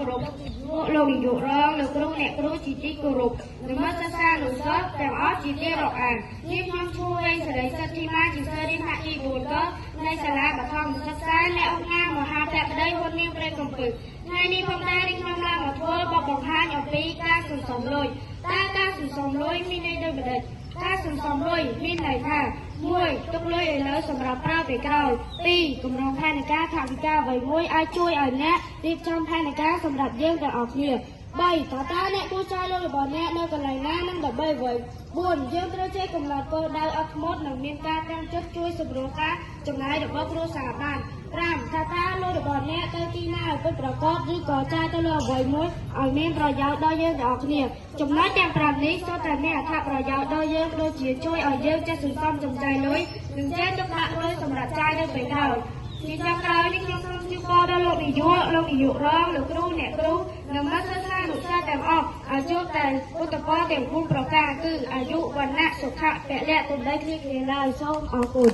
រុបលោកនាយករងលោកគ្រូអ្នកគ្រូជាទីគោរពនមស្ការលោកសិស្សទាំងអស់ជាទីរាប់អាននេះខ្ញុំឈ្មោះវែងសេរីសុទ្ធធីមាជាសិស្សរៀនថ្នាក់ទី4កនៃសាលាបឋមសិក្សាអ្នកអង្គការមហាភក្តីហ៊ុននាងព្រៃកំពឹកថ្ងៃនេះផងដែរខ្ញុំឡើងមកធ្វើបទបង្ហាញអំពីការសន្សំលុយតើការសន្សំលុយមានន័យដូចម្តេចការសន្សំលុយមានន័យថា 1. ទុកលុយឲ្យនៅសម្រាប់ប្រើពេលក្រោយ 2. គម្រោងផែនការថវិកាអ្វីមួយអាចជួយឲ្យអ្នករៀបចំផែនការសម្រាប់យើងទាំងអស់គ្នា 3. តើអ្នកគួរចាយលុយរបស់អ្នកនៅកន្លែងណានិងដើម្បីអ្វី 4. យើងត្រូវចេះកំណត់គោលដៅអត់ធ្មត់និងមានការតាំងចិត្តជួយសម្រួលការចំណាយរបស់គ្រួសារបាន 5. តើលុយរបស់អ្នកទៅទីណាឲ្យពិតប្រាកដឬក៏ចាយទៅលើអ្វីមួយឲ្យមានប្រយោជន៍ដល់យើងទាំងអស់គ្នាចំណុចទាំង5នេះសុទ្ធតែមានអត្ថប្រយោជន៍ដល់យើងដូចជាជួយឲ្យយើងចេះសន្សំសំចៃលុយនិងចេះទុកដាក់លុយសម្រាប់ចាយនៅពេលក្រោយជាចុងក្រោយនេះខ្ញុំសូមជូនពរដល់លោកនាយករងលោកគ្រូអ្នកគ្រូនិងមិត្តសិស្សលោកសិស្សទាំងអស់ឲ្យជួបតែពុទ្ធពរទាំង4ប្រការគឺអាយុវណ្ណៈសុខៈពលៈទុនដីគ្នាឡើយសូមអរគុណ